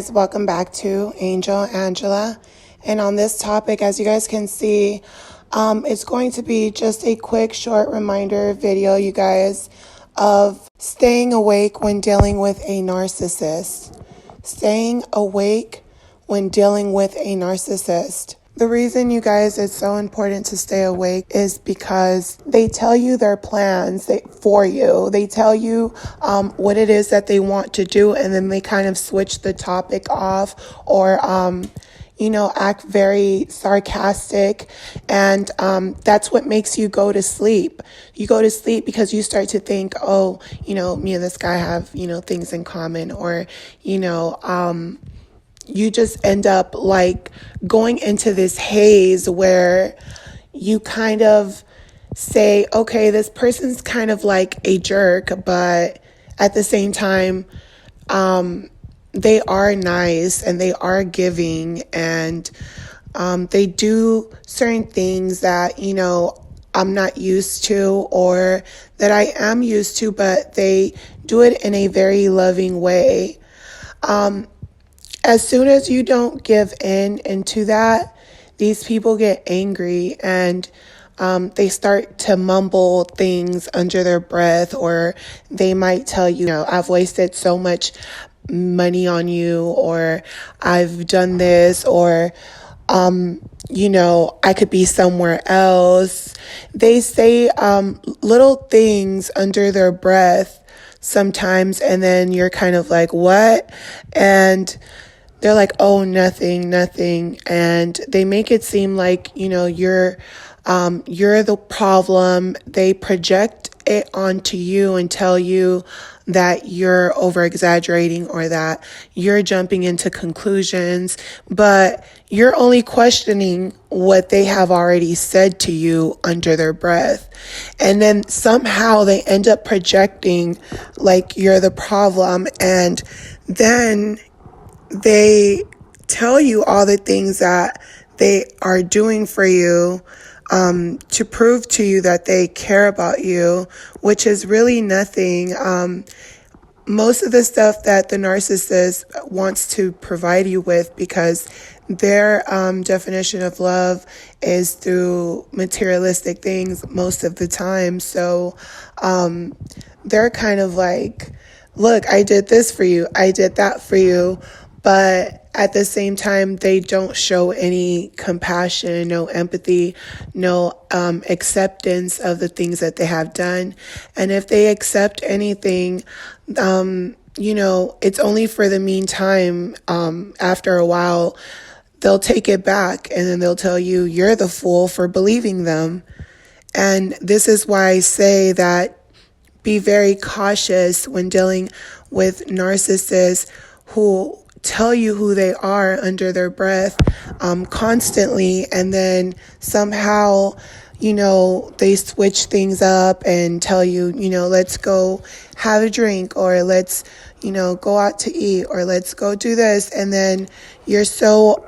guys, welcome back to Angel Angela. And on this topic, as you guys can see, it's going to be just a quick short reminder video, you guys, of staying awake when dealing with a narcissist. Staying awake when dealing with a narcissist. The reason, you guys, it's so important to stay awake is because they tell you their plans for you. They tell you what it is that they want to do, and then they kind of switch the topic off or act very sarcastic. And that's what makes you go to sleep. You go to sleep because you start to think, oh, me and this guy have, things in common, or, you just end up like going into this haze where you kind of say, okay, this person's kind of like a jerk, but at the same time, they are nice and they are giving, and they do certain things that, I'm not used to, or that I am used to, but they do it in a very loving way. As soon as you don't give in into that, these people get angry and they start to mumble things under their breath, or they might tell you, I've wasted so much money on you, or I've done this, or, I could be somewhere else. They say little things under their breath sometimes, and then you're kind of like, what? And they're like, oh, nothing. And they make it seem like, you're the problem. They project it onto you and tell you that you're over exaggerating, or that you're jumping into conclusions, but you're only questioning what they have already said to you under their breath. And then somehow they end up projecting like you're the problem. And then they tell you all the things that they are doing for you to prove to you that they care about you, which is really nothing. Most of the stuff that the narcissist wants to provide you with, because their definition of love is through materialistic things most of the time. So they're kind of like, look, I did this for you, I did that for you. But at the same time, they don't show any compassion, no empathy, no acceptance of the things that they have done. And if they accept anything, it's only for the meantime. After a while, they'll take it back, and then they'll tell you you're the fool for believing them. And this is why I say that be very cautious when dealing with narcissists who tell you who they are under their breath constantly, and then somehow they switch things up and tell you, let's go have a drink, or let's go out to eat, or let's go do this. And then you're so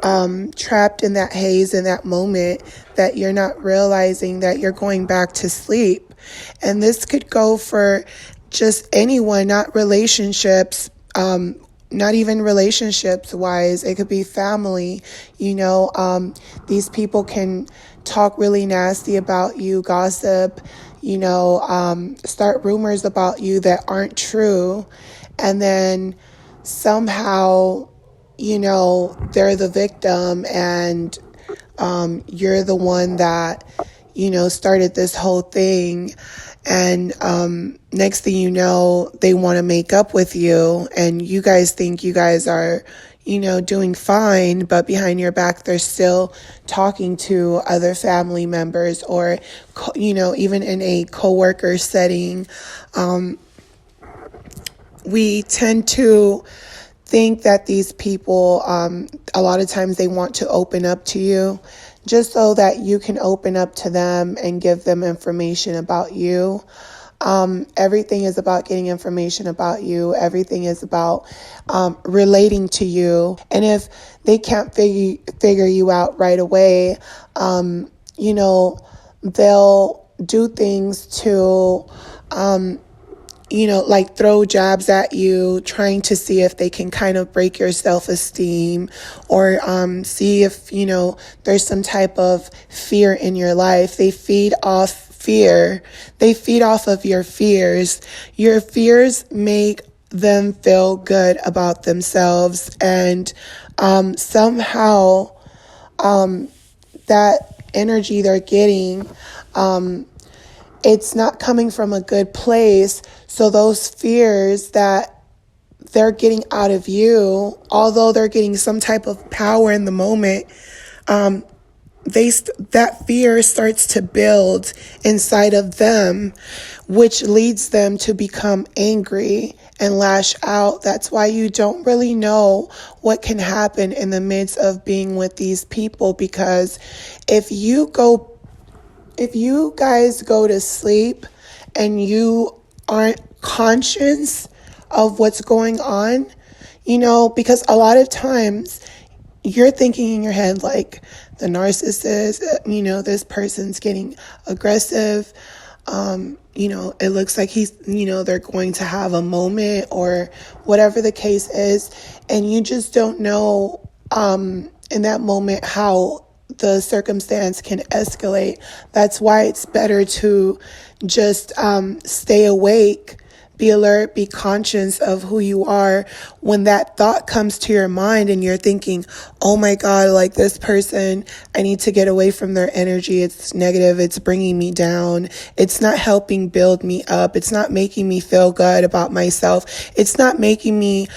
trapped in that haze, in that moment, that you're not realizing that you're going back to sleep. And this could go for just anyone, not relationships, not even relationships wise. It could be family. These people can talk really nasty about you, gossip, start rumors about you that aren't true. And then somehow, they're the victim, and you're the one that, started this whole thing. And next thing you know, they want to make up with you, and you guys think you guys are, doing fine, but behind your back, they're still talking to other family members, or, even in a coworker setting. We tend to think that these people, a lot of times they want to open up to you just so that you can open up to them and give them information about you. Everything is about getting information about you. Everything is about relating to you. And if they can't figure you out right away, they'll do things to like throw jabs at you, trying to see if they can kind of break your self-esteem, or see if, there's some type of fear in your life. They feed off fear. They feed off of your fears. Your fears make them feel good about themselves. And somehow that energy they're getting, it's not coming from a good place. So those fears that they're getting out of you, although they're getting some type of power in the moment, that fear starts to build inside of them, which leads them to become angry and lash out. That's why you don't really know what can happen in the midst of being with these people, because if you guys go to sleep and you aren't conscious of what's going on, because a lot of times you're thinking in your head, like, the narcissist, this person's getting aggressive. It looks like they're going to have a moment, or whatever the case is. And you just don't know, in that moment, how the circumstance can escalate. That's why it's better to just stay awake, be alert, be conscious of who you are. When that thought comes to your mind and you're thinking, oh my God, like this person, I need to get away from their energy. It's negative. It's bringing me down. It's not helping build me up. It's not making me feel good about myself. It's not making me,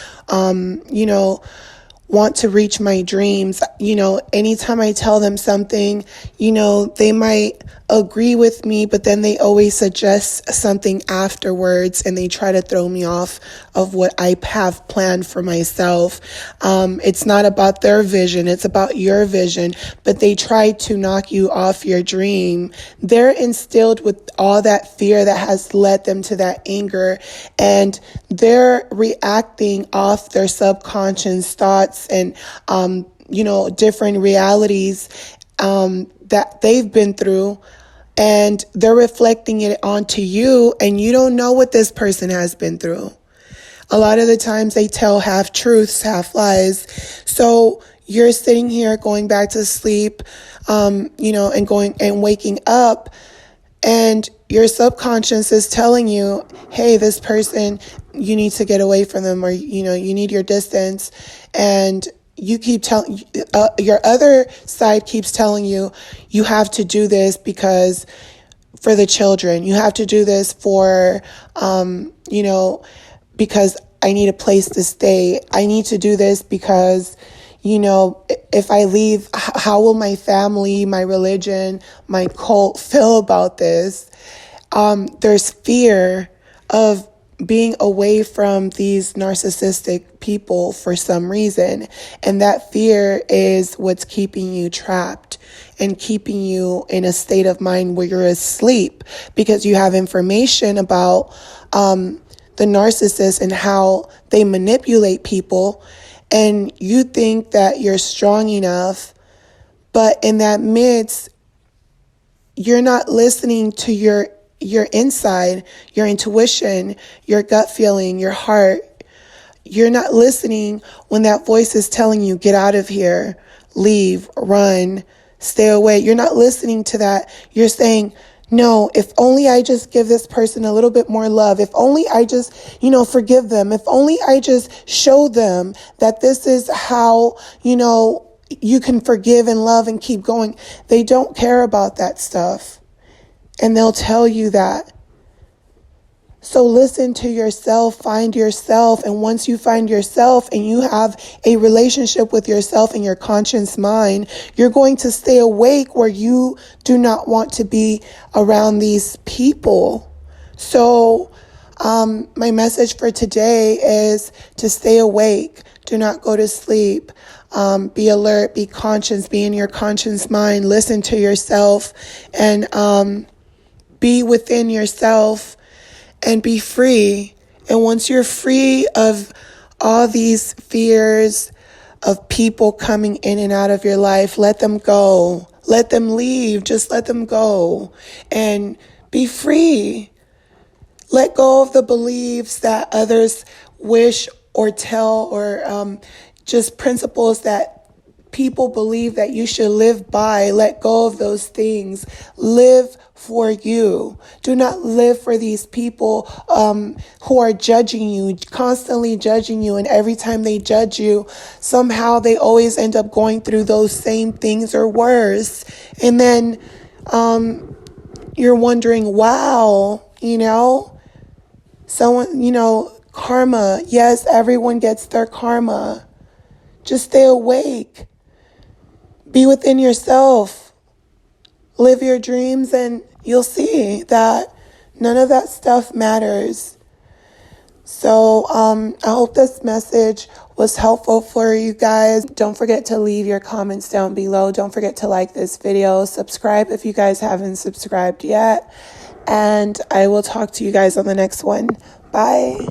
want to reach my dreams. Anytime I tell them something, they might agree with me, but then they always suggest something afterwards, and they try to throw me off of what I have planned for myself. It's not about their vision, it's about your vision, but they try to knock you off your dream. They're instilled with all that fear that has led them to that anger, and they're reacting off their subconscious thoughts and different realities that they've been through, and they're reflecting it onto you, and you don't know what this person has been through. A lot of the times they tell half truths, half lies. So you're sitting here going back to sleep, and waking up, and your subconscious is telling you, hey, this person, you need to get away from them, or, you need your distance. And you keep telling, your other side keeps telling you, you have to do this because for the children, you have to do this for, because I need a place to stay. I need to do this because, if I leave, how will my family, my religion, my cult feel about this? There's fear of being away from these narcissistic people for some reason. And that fear is what's keeping you trapped and keeping you in a state of mind where you're asleep, because you have information about the narcissist and how they manipulate people. And you think that you're strong enough, but in that midst, you're not listening to your inside, your intuition, your gut feeling, your heart. You're not listening when that voice is telling you, get out of here, leave, run, stay away. You're not listening to that. You're saying, no, if only I just give this person a little bit more love. If only I just, forgive them. If only I just show them that this is how, you can forgive and love and keep going. They don't care about that stuff. And they'll tell you that. So listen to yourself, find yourself. And once you find yourself and you have a relationship with yourself and your conscious mind, you're going to stay awake where you do not want to be around these people. So my message for today is to stay awake. Do not go to sleep. Be alert, be conscious, be in your conscious mind. Listen to yourself and be within yourself and be free. And once you're free of all these fears of people coming in and out of your life, let them go. Let them leave. Just let them go and be free. Let go of the beliefs that others wish or tell, or just principles that people believe that you should live by. Let go of those things. Live for you. Do not live for these people who are judging you, constantly judging you. And every time they judge you, somehow they always end up going through those same things or worse. And then you're wondering, wow, someone, karma. Yes, everyone gets their karma. Just stay awake. Be within yourself. Live your dreams, and you'll see that none of that stuff matters. So I hope this message was helpful for you guys. Don't forget to leave your comments down below. Don't forget to like this video. Subscribe if you guys haven't subscribed yet. And I will talk to you guys on the next one. Bye.